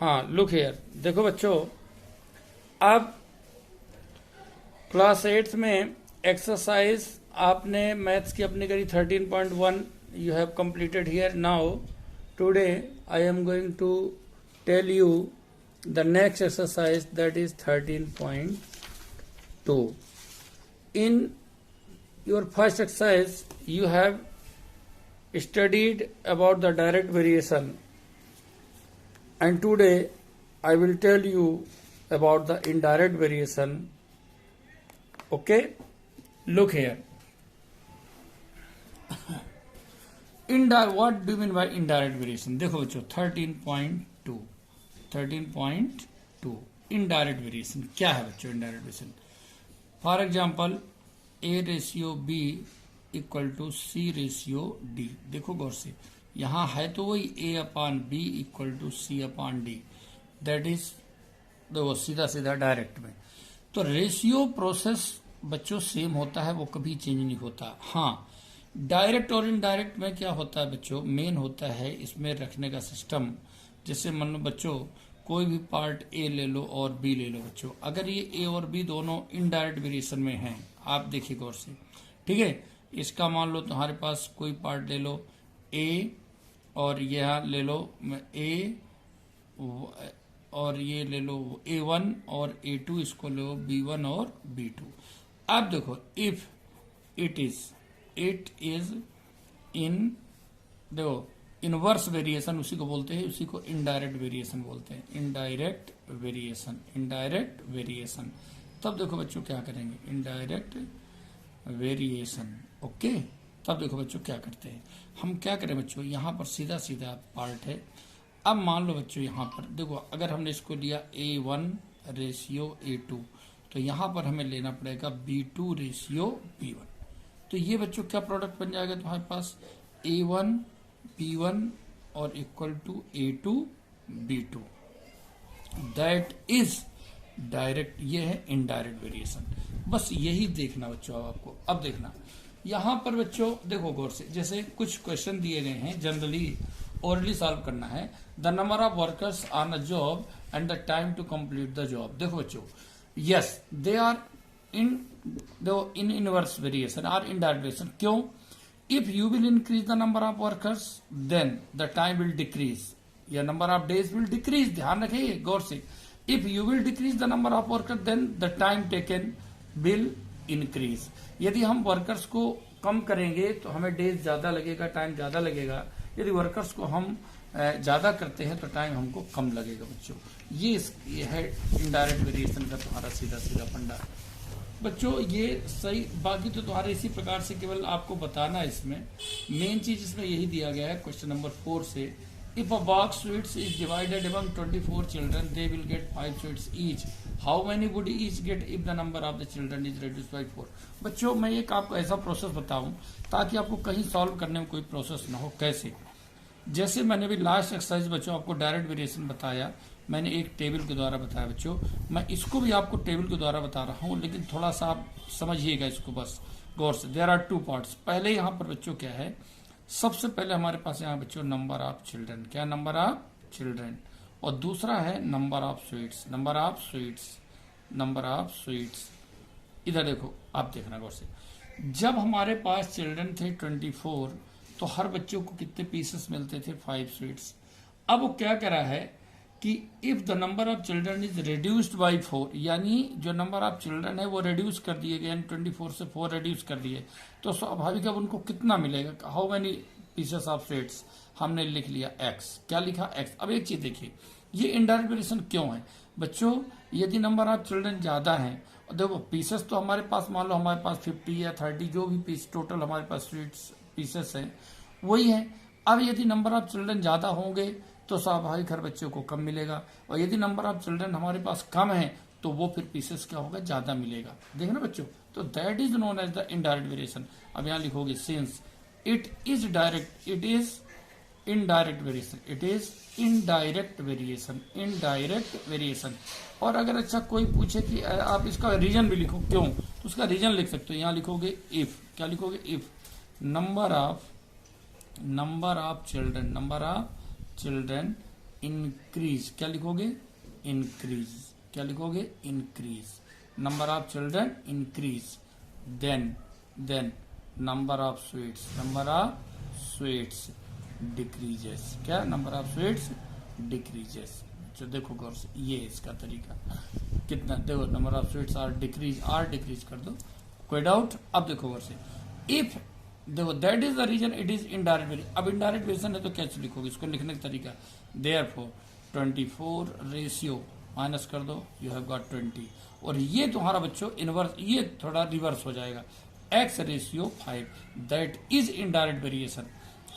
हाँ, look here, देखो बच्चों, अब क्लास 8th में एक्सरसाइज आपने मैथ्स की अपनी करी 13.1 you have completed here. Now today I am going to tell you the next exercise, that is 13.2. In your first exercise you have studied about the direct variation, and today I will tell you about the indirect variation. Okay, look here. What do you mean by indirect variation? देखो बच्चों 13.2 indirect variation क्या है बच्चों? Indirect variation for example A/B = C/D. देखो गौर से, यहां है तो वही A/B = C/D. दैट इज देखो सीधा सीधा डायरेक्ट में. तो रेशियो प्रोसेस बच्चों सेम होता है, वो कभी चेंज नहीं होता. हाँ, डायरेक्ट और इनडायरेक्ट में क्या होता है बच्चों? मेन होता है इसमें रखने का सिस्टम. जैसे मान लो बच्चों कोई भी पार्ट ए ले लो और बी ले लो बच्चों, अगर ये ए और बी दोनों इनडायरेक्ट वेरिएशन में हैं, आप देखिए गौर से, ठीक है. इसका मान लो तुम्हारे पास कोई पार्ट ले लो ए, और यह ले लो ए, और ये ले लो A1 और A2, इसको ले लो B1 और B2. अब देखो इफ इट इज इन, देखो इनवर्स वेरिएशन उसी को बोलते हैं, उसी को इनडायरेक्ट वेरिएशन बोलते हैं. Indirect variation. तब देखो बच्चों क्या करेंगे? Indirect variation. ओके, तब देखो बच्चों क्या करते हैं. हम क्या करें बच्चों, यहां पर सीधा सीधा पार्ट है. अब मान लो बच्चों यहां पर देखो, अगर हमने इसको लिया A1/A2, तो यहां पर हमें लेना पड़ेगा B2/B1. तो ये बच्चों क्या प्रोडक्ट बन जाएगा तुम्हारे पास? A1 B1 और equal to A2 B2. That is direct. ये है इनडायरेक्ट वेरिएशन. बस यही देखना बच्चों. अब आपको अब देखना यहां पर बच्चों, देखो गौर से, जैसे कुछ क्वेश्चन दिए गए हैं, जनरली ओरली सॉल्व करना है. The number of workers on a job and the time to complete the job. देखो बच्चों, yes they are in inverse variation और इनडायरेक्ट वेरिएशन. क्यों? If you will increase the number of workers, then the time will decrease. या number of days will decrease. ध्यान रखिए गौर से. If you will decrease the number of workers, then the time taken will increase. यदि हम workers को कम करेंगे तो हमें डेज ज्यादा लगेगा, टाइम ज्यादा लगेगा. यदि वर्कर्स को हम ज्यादा करते हैं तो टाइम हमको कम लगेगा बच्चों. ये है इनडायरेक्ट वेरिएशन का तुम्हारा सीधा सीधा फंडा बच्चों. ये सही, बाकी तो तुम्हारे इसी प्रकार से केवल आपको बताना है. इसमें मेन चीज इसमें यही दिया गया है क्वेश्चन नंबर 4 से. If a box sweets is divided among 24 children, they will get 5 sweets each. How many would each get if the number of the children is reduced by 4. बच्चों मैं एक आपको ऐसा प्रोसेस बताऊं ताकि आपको कहीं सॉल्व करने में कोई प्रोसेस ना हो. कैसे? जैसे मैंने भी लास्ट एक्सरसाइज बच्चों आपको डायरेक्ट वेरिएशन बताया, मैंने एक टेबल के द्वारा बताया बच्चों. मैं इसको भी आपको टेबल के द्वारा बता रहा हूं, लेकिन थोड़ा सा आप समझिएगा इसको बस गौर से. There are 2 parts. पहले यहां पर बच्चों क्या है, सबसे पहले हमारे पास यहाँ बच्चों नंबर ऑफ चिल्ड्रन. क्या? Number of children. और दूसरा है नंबर ऑफ स्वीट्स. इधर देखो, आप देखना गौर से. जब हमारे पास चिल्ड्रन थे 24, तो हर बच्चों को कितने पीसेस मिलते थे? 5 स्वीट्स. अब वो क्या करा है कि if the number of children is reduced by 4, यानी जो नंबर ऑफ चिल्ड्रन है वो रिड्यूस कर दिए गए, यानी 24 से 4 रिड्यूस कर दिए, तो स्वाभाविक अब उनको कितना मिलेगा? How many pieces of sweets? हमने लिख लिया x. क्या लिखा? x. अब एक चीज देखिए, ये इनडायरेक्ट वेरिएशन क्यों है बच्चों? यदि नंबर ऑफ चिल्ड्रन ज्यादा है, देखो पीसेस तो हमारे पास, मान लो हमारे पास 50 या 30 जो भी पीस टोटल हमारे पास स्वीट्स पीसेस है वही है. अब यदि नंबर ऑफ चिल्ड्रन ज्यादा होंगे तो स्वाभाविक हर बच्चे को कम मिलेगा, और यदि नंबर ऑफ चिल्ड्रन हमारे पास कम है तो वो फिर पीसेस क्या होगा? ज्यादा मिलेगा. देखना बच्चों, तो that is known as the indirect variation. अब यहां लिखोगे since it is direct, it is indirect variation. और अगर अच्छा कोई पूछे कि आप इसका रीजन भी लिखो क्यों, तो उसका रीजन लिख सकते हो. यहां लिखोगे इफ. क्या लिखोगे? If number of children increase, क्या लिखोगे, इंक्रीज, क्या लिखोगे, increase, number of children increase, then number of sweets, number of sweets decreases, क्या, नंबर ऑफ स्वीट्स डिक्रीजेस। तो देखो गौर से, ये इसका तरीका कितना, देखो number of sweets are decrease कर दो, कोई डाउट। अब देखो गौर से, इफ देखो that is the reason it is indirect variation. अब इनडायरेक्ट वेरिएशन है तो कैसे लिखोगे, इसको लिखने का तरीका, देयरफॉर 24 रेशियो माइनस कर दो, यू हैव गॉट 20, और ये तुम्हारा बच्चों इनवर्स, ये थोड़ा रिवर्स हो जाएगा, x ratio 5, that is indirect variation.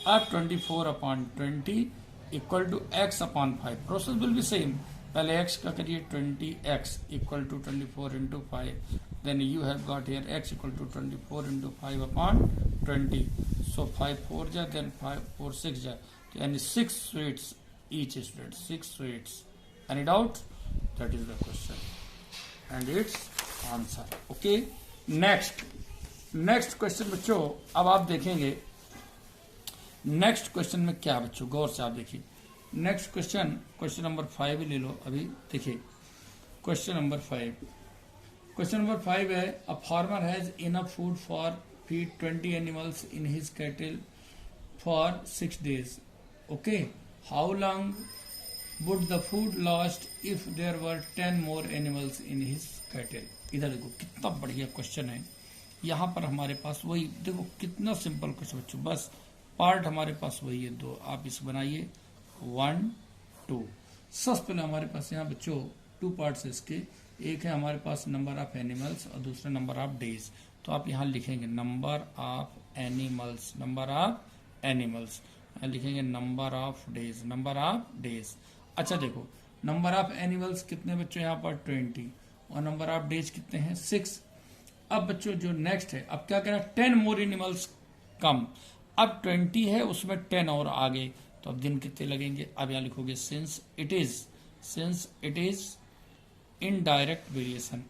अब 24 upon 20 equal to x upon 5, process will be same, पहले x का करिए 20x equal to 24 into 5, then you have got here x equal to 24 into 5 upon 20, so 5 4 ja, then 5 4 6 ja, and 6 sweets each student, 6 sweets. Any doubt? That is the question and its answer. Okay, next question बच्चों, अब आप देखेंगे next question में क्या बच्चों, गौर से आप देखिए, नेक्स्ट क्वेश्चन नंबर 5 ले लो अभी, देखिए क्वेश्चन नंबर 5, क्वेश्चन नंबर 5 है, a farmer has enough food for feed 20 animals in his cattle for 6 days. Okay, how long would the food last if there were 10 more animals in his cattle. इधर देखो कितना बढ़िया question है, यहाँ पर हमारे पास वही देखो कितना सिंपल क्वेश्चन बच्चों, बस पार्ट हमारे पास वही है दो, आप इसे बनाइए 1 2। सबसे पहले हमारे पास यहाँ बच्चों 2 पार्ट्स है इसके, एक है हमारे पास नंबर ऑफ एनिमल्स और दूसरा नंबर ऑफ डेज, तो आप यहाँ लिखेंगे number of animals, number of animals, लिखेंगे नंबर ऑफ डेज, अच्छा देखो नंबर ऑफ एनिमल्स कितने बच्चों यहाँ पर 20 और नंबर ऑफ डेज कितने हैं 6। अब बच्चों जो नेक्स्ट है, अब क्या कह रहा है 10 मोर एनिमल्स कम, अब 20 है उसमें 10 और आगे, तो अब दिन कितने लगेंगे, अब यहाँ लिखोगे since it is indirect variation,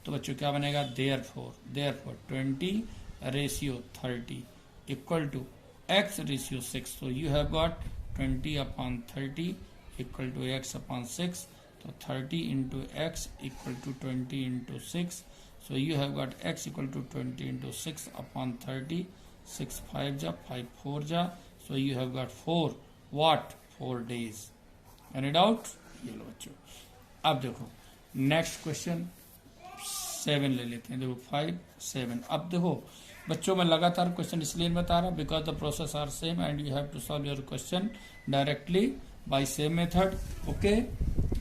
तो बच्चों क्या बनेगा, therefore 20 ratio 30 equal to x ratio 6, तो you have got 20 upon 30 equal to x upon 6, तो 30 into x equal to 20 into 6, so you have got x equal to 20 into 6 upon 30, 6 5 ja, 5 4 ja, so you have got 4 days. Any doubt? ये लो बच्चों, अब देखो next question 7 ले लेते हैं, देखो 5 7। अब देखो बच्चों मैं लगातार क्वेश्चन इसलिए बता रहा because the process are same and you have to solve your question directly by same method. Okay,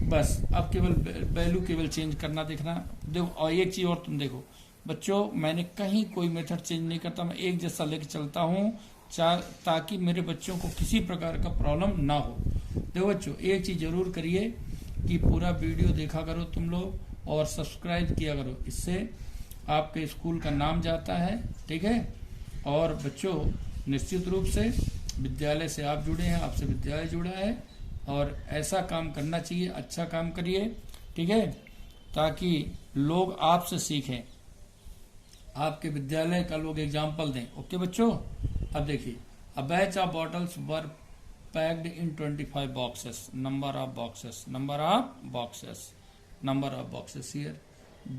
बस अब केवल वैल्यू केवल चेंज करना देखना। देखो और एक चीज और तुम देखो बच्चों, मैंने कहीं कोई मेथड चेंज नहीं करता, मैं एक जैसा लेके चलता हूँ ताकि मेरे बच्चों को किसी प्रकार का प्रॉब्लम ना हो। देखो बच्चों एक चीज जरूर करिए कि पूरा वीडियो देखा करो तुम लोग और सब्सक्राइब किया करो, इससे आपके स्कूल का नाम जाता है, ठीक है। और बच्चों निश्चित रूप से विद्यालय से आप जुड़े हैं, आपसे विद्यालय जुड़ा है और ऐसा काम करना चाहिए, अच्छा काम करिए, ठीक है, ताकि लोग आपसे सीखें, आपके विद्यालय का लोग एग्जाम्पल दें। ओके बच्चों, अब देखिए a batch of bottles were packed in 25 boxes, number of boxes here,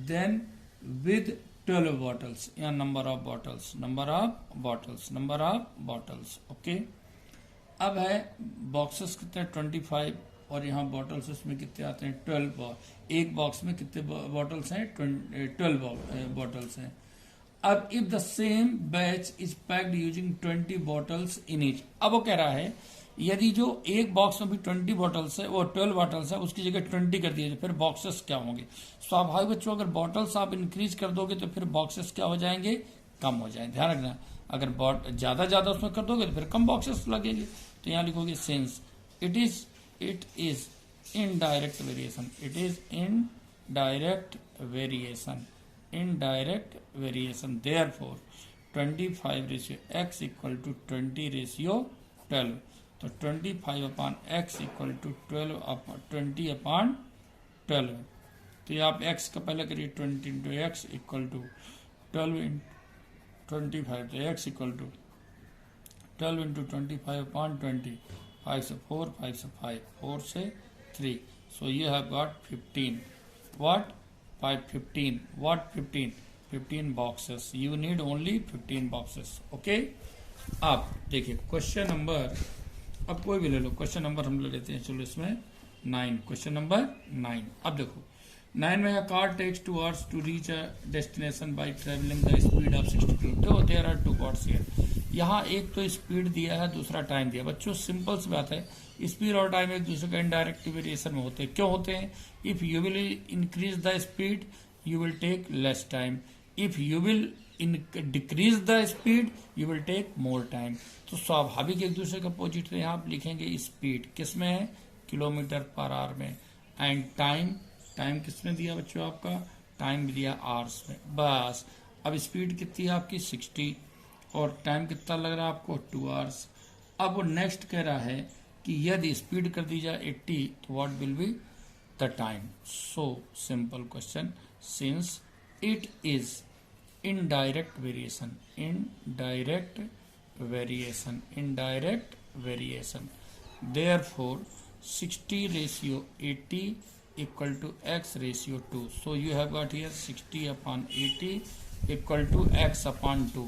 then with 12 bottles या नंबर ऑफ बॉटल्स। ओके, अब है बॉक्सेस कितने 25 और यहाँ बॉटल्स उसमें कितने आते हैं 12, एक बॉक्स में कितने बॉटल्स हैं 12 बॉटल्स हैं। अब if the same batch is packed using 20 bottles in each, अब वो कह रहा है यदि जो एक बॉक्स में भी 20 बॉटल्स है वो 12 बॉटल्स है उसकी जगह 20 कर दिए तो फिर बॉक्सेस क्या होंगे। स्वाभाविक बच्चों अगर बॉटल्स आप इंक्रीज कर दोगे तो फिर बॉक्सेस क्या हो जाएंगे, कम हो जाएंगे। ध्यान रखना, अगर ज्यादा उसमें कर दोगे तो फिर कम बॉक्सेस लगेंगे। तो यहाँ लिखोगे since it is indirect variation therefore 25 ratio x equal to 20 ratio 12, तो 25 upon x equal to 20 upon 12, तो ये आप x का पहले करिए 20 इंटू एक्स इक्वल टू 12 25, तो x equal to 12 into 25 upon 20, 5 से 4, 5 से 5, 4 से 3, so you have got 15, what 15, what 15 boxes, you need only 15 boxes, okay। अब देखिए क्वेश्चन नंबर, अब कोई भी ले लो, क्वेश्चन नंबर हम ले लेते हैं, चलो इसमें 9, क्वेश्चन नंबर 9। अब देखो 9 में a car takes 2 hours to reach a destination by traveling the speed of 60 km। तो there are two parts here। यहाँ एक तो स्पीड दिया है, दूसरा टाइम दिया। बच्चों सिंपल सी बात है, स्पीड और टाइम एक दूसरे का इनडायरेक्ट वेरिएशन में होते हैं। क्यों होते हैं? If you will increase the speed you will take less time, if you will decrease the speed you will take more time. तो स्वाभाविक एक दूसरे का अपोजिट है। यहाँ आप लिखेंगे स्पीड किस में है, किलोमीटर पर आवर में, एंड टाइम, टाइम किसमें दिया बच्चों आपका, टाइम दिया आवर्स में। बस अब स्पीड कितनी है आपकी 60 और टाइम कितना लग रहा है आपको 2 आवर्स। अब वो नेक्स्ट कह रहा है कि यदि स्पीड कर दी जाए 80 तो what will be the time. So simple question, since it is indirect variation, indirect variation, indirect variation, therefore 60 ratio 80 equal to x ratio 2, so you have got here 60 upon 80 equal to x upon 2,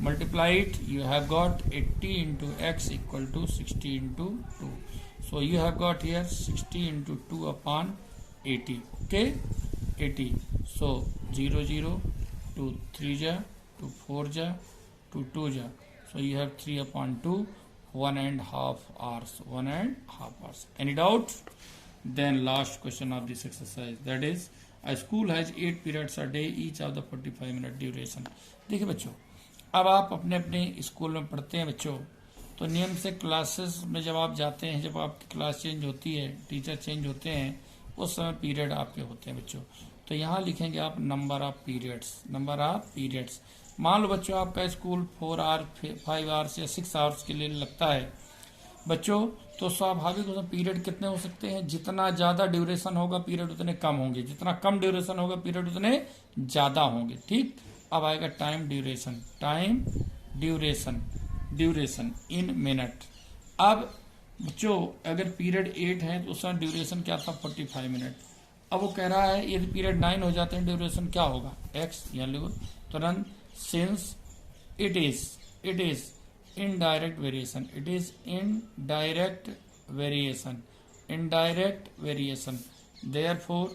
multiply it, you have got 80 into x equal to 60 into 2, so you have got here 60 into 2 upon 80, okay, 80, so 0 0 2 3 ja 2 4 ja 2 2 ja, so you have 3 upon 2, 1.5 hours, 1.5 hours। Any doubt? Then last question of this exercise, that is a school has 8 periods a day, each of the 45-minute duration। देखिए बच्चों, अब आप अपने अपने school में पढ़ते हैं बच्चों, तो नियम से क्लासेस में जब आप जाते हैं, जब आपकी क्लास चेंज होती है, टीचर चेंज होते हैं, उस समय पीरियड आपके होते हैं बच्चों। तो यहाँ लिखेंगे आप number of periods, number of periods. मान लो बच्चों आपका स्कूल 4 आवर्स 5 आवर्स या 6 आवर्स के लिए लगता है बच्चों, तो स्वाभाविक उसमें पीरियड कितने हो सकते हैं, जितना ज्यादा ड्यूरेशन होगा पीरियड उतने कम होंगे, जितना कम ड्यूरेशन होगा पीरियड उतने ज्यादा होंगे, ठीक। अब आएगा time duration, time duration, duration इन मिनट। अब बच्चों अगर पीरियड 8 है तो उसका ड्यूरेशन क्या था 45 मिनट। अब वो कह रहा है यदि पीरियड 9 हो जाते हैं ड्यूरेशन क्या होगा x, यहाँ लिखो तुरंत, since it is indirect variation, it is indirect variation, indirect variation, therefore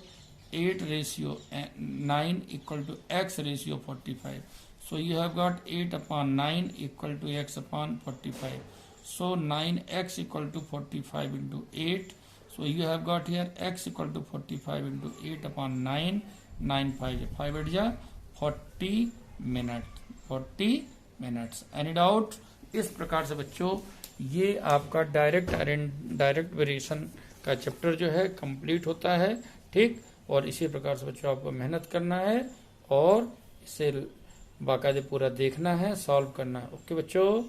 8 ratio 9 equal to x ratio 45, so you have got 8 upon 9 equal to x upon 45, so 9x equal to 45 into 8, so you have got here x equal to 45 into 8 upon 9, 9 5 8 ja 40 minutes। Any doubt? इस प्रकार से बच्चों ये आपका direct variation का chapter जो है complete होता है, ठीक। और इसी प्रकार से बच्चों आपको मेहनत करना है और इसे बाकायदे पूरा देखना है, सॉल्व करना है। ओके बच्चों।